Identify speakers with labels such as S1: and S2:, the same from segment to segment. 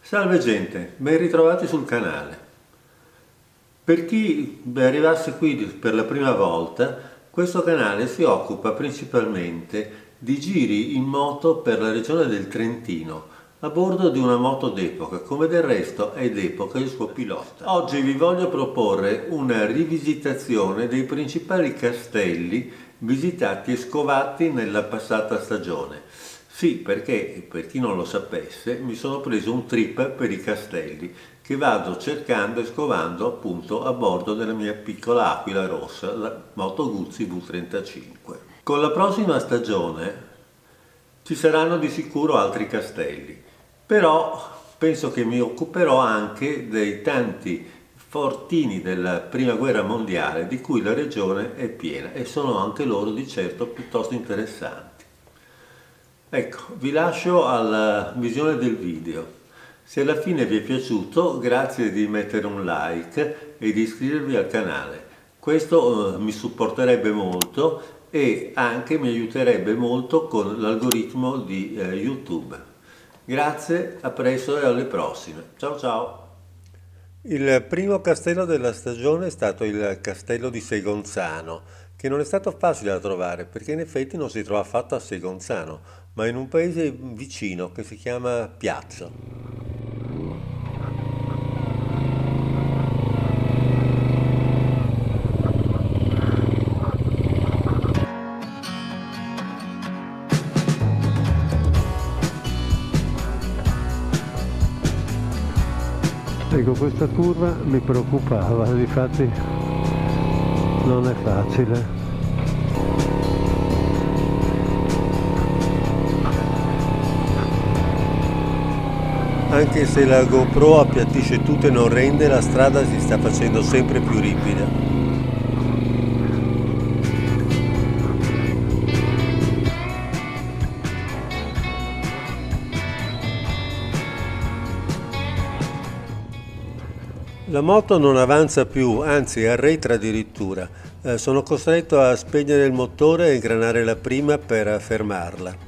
S1: Salve gente, ben ritrovati sul canale. Per chi arrivasse qui per la prima volta, questo canale si occupa principalmente di giri in moto per la regione del Trentino, a bordo di una moto d'epoca, come del resto è d'epoca il suo pilota. Oggi vi voglio proporre una rivisitazione dei principali castelli visitati e scovati nella passata stagione. Sì, perché per chi non lo sapesse, mi sono preso un trip per i castelli che vado cercando e scovando appunto a bordo della mia piccola Aquila rossa, la Moto Guzzi V35. Con la prossima stagione ci saranno di sicuro altri castelli, però penso che mi occuperò anche dei tanti fortini della Prima Guerra Mondiale di cui la regione è piena e sono anche loro di certo piuttosto interessanti. Ecco, vi lascio alla visione del video. Se alla fine vi è piaciuto, grazie di mettere un like e di iscrivervi al canale. Questo mi supporterebbe molto e anche mi aiuterebbe molto con l'algoritmo di YouTube. Grazie, a presto e alle prossime. Ciao ciao! Il primo castello della stagione è stato il castello di Segonzano, che non è stato facile da trovare perché in effetti non si trova affatto a Segonzano, ma in un paese vicino che si chiama Piazzo.
S2: Ecco, questa curva mi preoccupava, difatti non è facile.
S1: Anche se la GoPro appiattisce tutto e non rende, la strada si sta facendo sempre più ripida. La moto non avanza più, anzi arretra addirittura. Sono costretto a spegnere il motore e ingranare la prima per fermarla.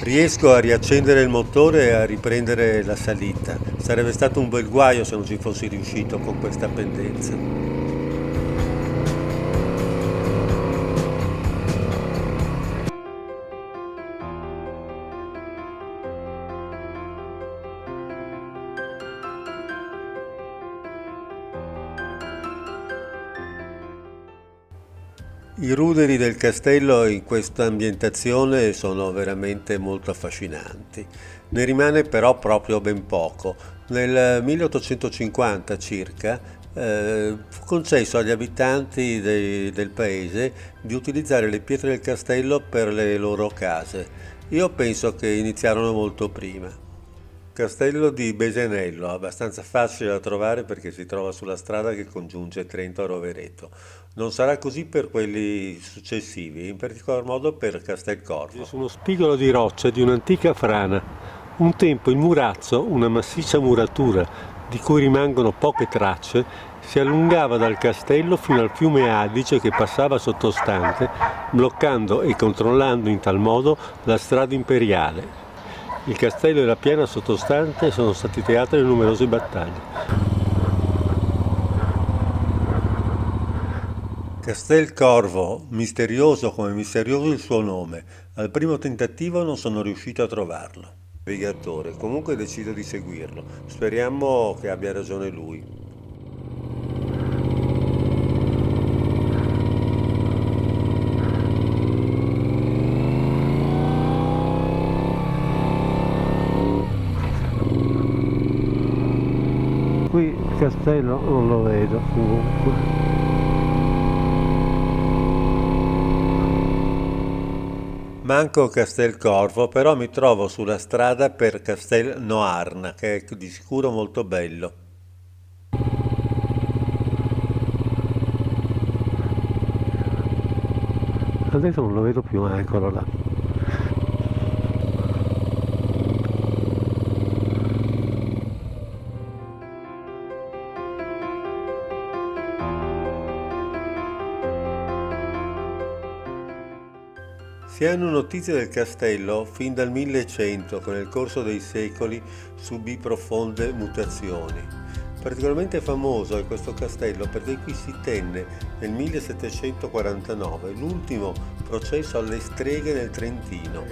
S1: Riesco a riaccendere il motore e a riprendere la salita. Sarebbe stato un bel guaio se non ci fossi riuscito con questa pendenza. I ruderi del castello in questa ambientazione sono veramente molto affascinanti. Ne rimane però proprio ben poco. Nel 1850 circa fu concesso agli abitanti del paese di utilizzare le pietre del castello per le loro case. Io penso che iniziarono molto prima. Castello di Besenello, abbastanza facile da trovare perché si trova sulla strada che congiunge Trento a Rovereto. Non sarà così per quelli successivi, in particolar modo per Castelcorvo.
S2: Su uno spigolo di roccia di un'antica frana. Un tempo il murazzo, una massiccia muratura di cui rimangono poche tracce, si allungava dal castello fino al fiume Adige che passava sottostante, bloccando e controllando in tal modo la strada imperiale. Il castello e la piana sottostante sono stati teatro di numerose battaglie.
S1: Castelcorvo, misterioso come misterioso il suo nome, al primo tentativo non sono riuscito a trovarlo. Navigatore, comunque decido di seguirlo, speriamo che abbia ragione lui.
S2: Qui il castello non lo vedo comunque.
S1: Manco Castelcorvo, però mi trovo sulla strada per Castelnoarna, che è di sicuro molto bello.
S2: Adesso non lo vedo più, eccolo là.
S1: Si hanno notizie del castello fin dal 1100 che nel corso dei secoli subì profonde mutazioni. Particolarmente famoso è questo castello perché qui si tenne nel 1749 l'ultimo processo alle streghe nel Trentino.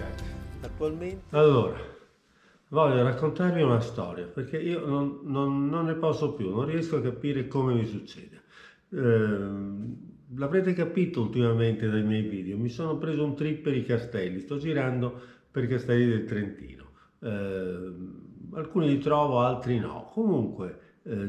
S1: Attualmente...
S2: Allora, voglio raccontarvi una storia perché io non ne posso più, non riesco a capire come mi succede. L'avrete capito ultimamente dai miei video, mi sono preso un trip per i castelli, sto girando per i castelli del Trentino. Alcuni li trovo, altri no. Comunque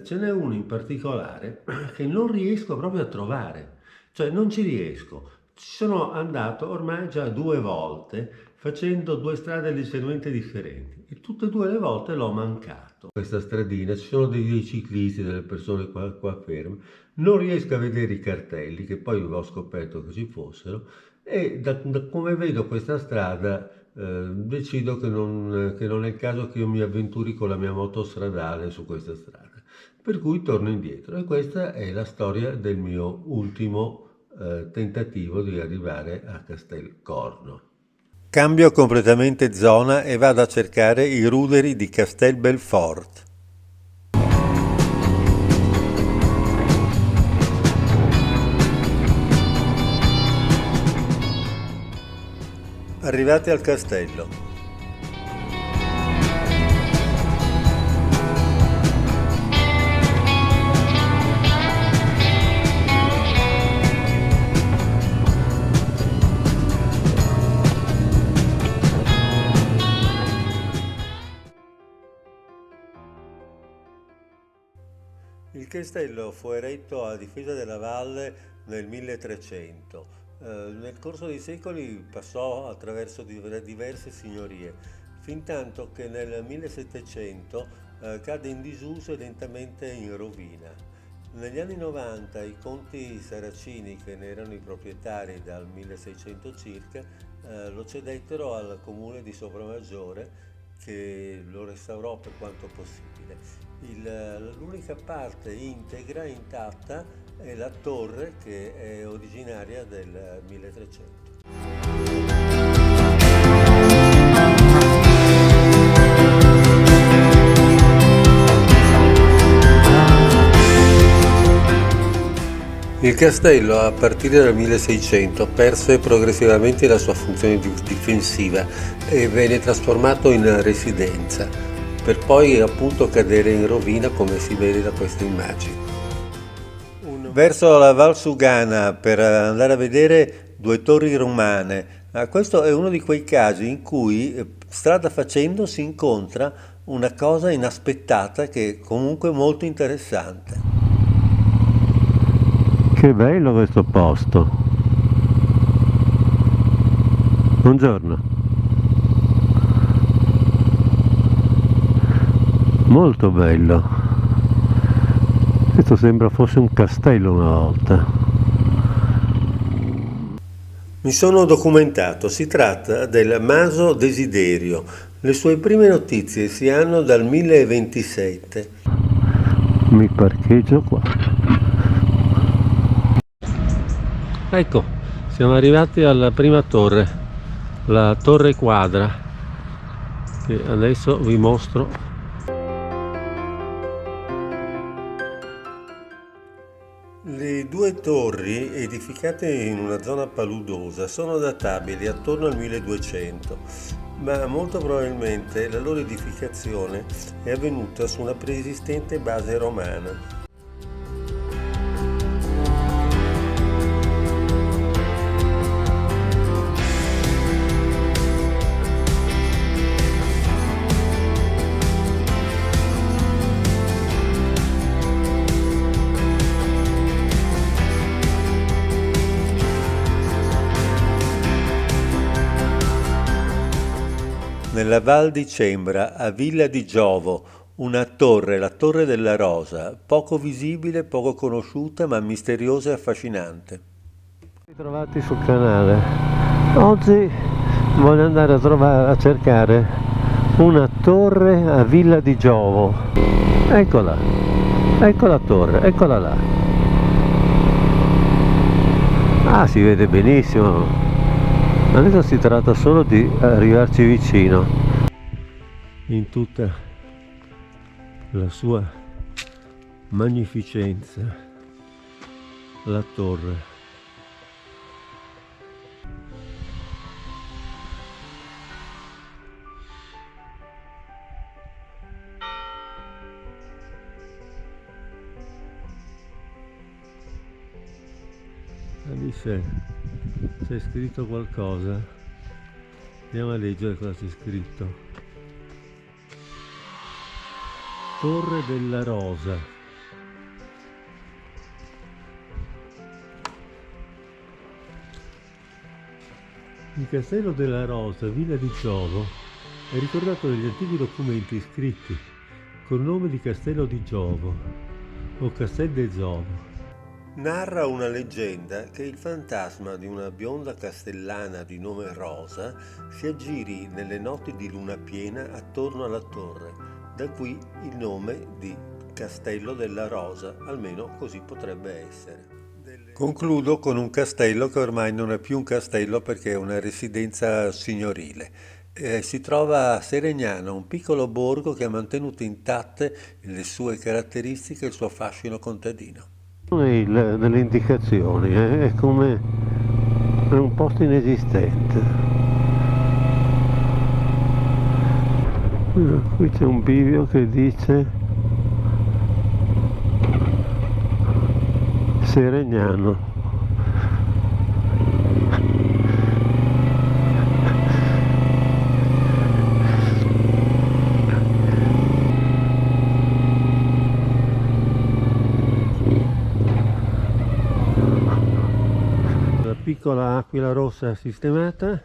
S2: ce n'è uno in particolare che non riesco proprio a trovare, cioè non ci riesco. Ci sono andato ormai già 2 volte facendo 2 strade leggermente differenti e tutte e 2 le volte l'ho mancato. Questa stradina, ci sono dei ciclisti, delle persone qua ferme, non riesco a vedere i cartelli che poi ho scoperto che ci fossero e da come vedo questa strada decido che non è il caso che io mi avventuri con la mia moto stradale su questa strada, per cui torno indietro e questa è la storia del mio ultimo tentativo di arrivare a Castelcorno.
S1: Cambio completamente zona e vado a cercare i ruderi di Castel Belfort. Arrivati al castello. Il castello fu eretto a difesa della valle nel 1300. Nel corso dei secoli passò attraverso diverse signorie, fintanto che nel 1700 cadde in disuso e lentamente in rovina. Negli anni 90 i conti saracini, che ne erano i proprietari dal 1600 circa, lo cedettero al comune di Sopramaggiore, che lo restaurò per quanto possibile. L'unica parte integra, intatta, è la torre, che è originaria del 1300. Il castello, a partire dal 1600, perse progressivamente la sua funzione difensiva e venne trasformato in residenza, per poi appunto cadere in rovina, come si vede da queste immagini. Verso la Val Sugana per andare a vedere 2 torri romane. Questo è uno di quei casi in cui strada facendo si incontra una cosa inaspettata che è comunque molto interessante.
S2: Che bello questo posto. Buongiorno. Molto bello. Questo sembra fosse un castello una volta.
S1: Mi sono documentato, si tratta del Maso Desiderio. Le sue prime notizie si hanno dal 1027.
S2: Mi parcheggio qua. Ecco, siamo arrivati alla prima torre, la Torre Quadra, che adesso vi mostro.
S1: Le 2 torri, edificate in una zona paludosa, sono databili attorno al 1200, ma molto probabilmente la loro edificazione è avvenuta su una preesistente base romana. Nella Val di Cembra, a Villa di Giovo, una torre, la Torre della Rosa, poco visibile, poco conosciuta, ma misteriosa e affascinante.
S2: Ritrovati sul canale. Oggi voglio andare a cercare una torre a Villa di Giovo. Eccola, ecco la torre, eccola là. Ah, si vede benissimo. Adesso si tratta solo di arrivarci vicino in tutta la sua magnificenza, la torre. Alice, c'è scritto qualcosa? Andiamo a leggere cosa c'è scritto. Torre della Rosa. Il castello della Rosa, Villa di Giovo, è ricordato negli antichi documenti scritti col nome di Castello di Giovo o Castel de Giovo.
S1: Narra una leggenda che il fantasma di una bionda castellana di nome Rosa si aggiri nelle notti di luna piena attorno alla torre, da qui il nome di Castello della Rosa, almeno così potrebbe essere. Concludo con un castello che ormai non è più un castello perché è una residenza signorile. Si trova a Seregnano, un piccolo borgo che ha mantenuto intatte le sue caratteristiche e il suo fascino contadino.
S2: Delle indicazioni, è come è un posto inesistente. Qui c'è un bivio che dice Seregnano. Piccola aquila rossa sistemata,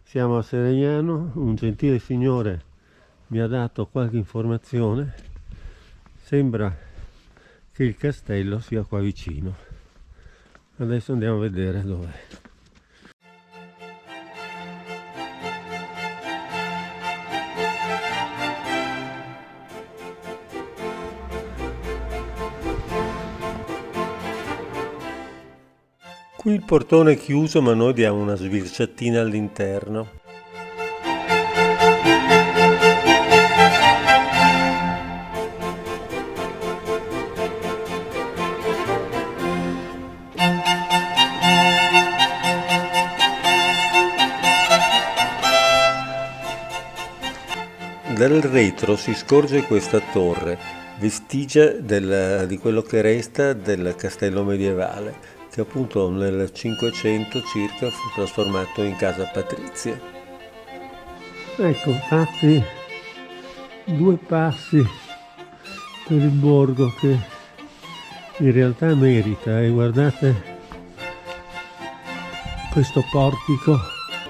S2: siamo a Seregnano, un gentile signore mi ha dato qualche informazione, sembra che il castello sia qua vicino. Adesso andiamo a vedere dov'è.
S1: Qui il portone è chiuso, ma noi diamo una sbirciatina all'interno. Dal retro si scorge questa torre, vestigia di quello che resta del castello medievale, che appunto nel 500 circa fu trasformato in casa patrizia.
S2: Ecco, fatti 2 passi per il borgo che in realtà merita, e guardate questo portico,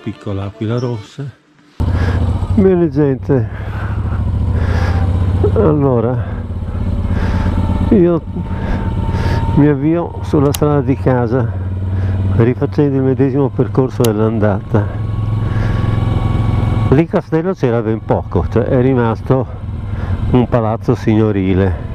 S2: piccola aquila rossa. Bene gente, allora io mi avvio sulla strada di casa rifacendo il medesimo percorso dell'andata. Lì castello c'era ben poco, cioè è rimasto un palazzo signorile.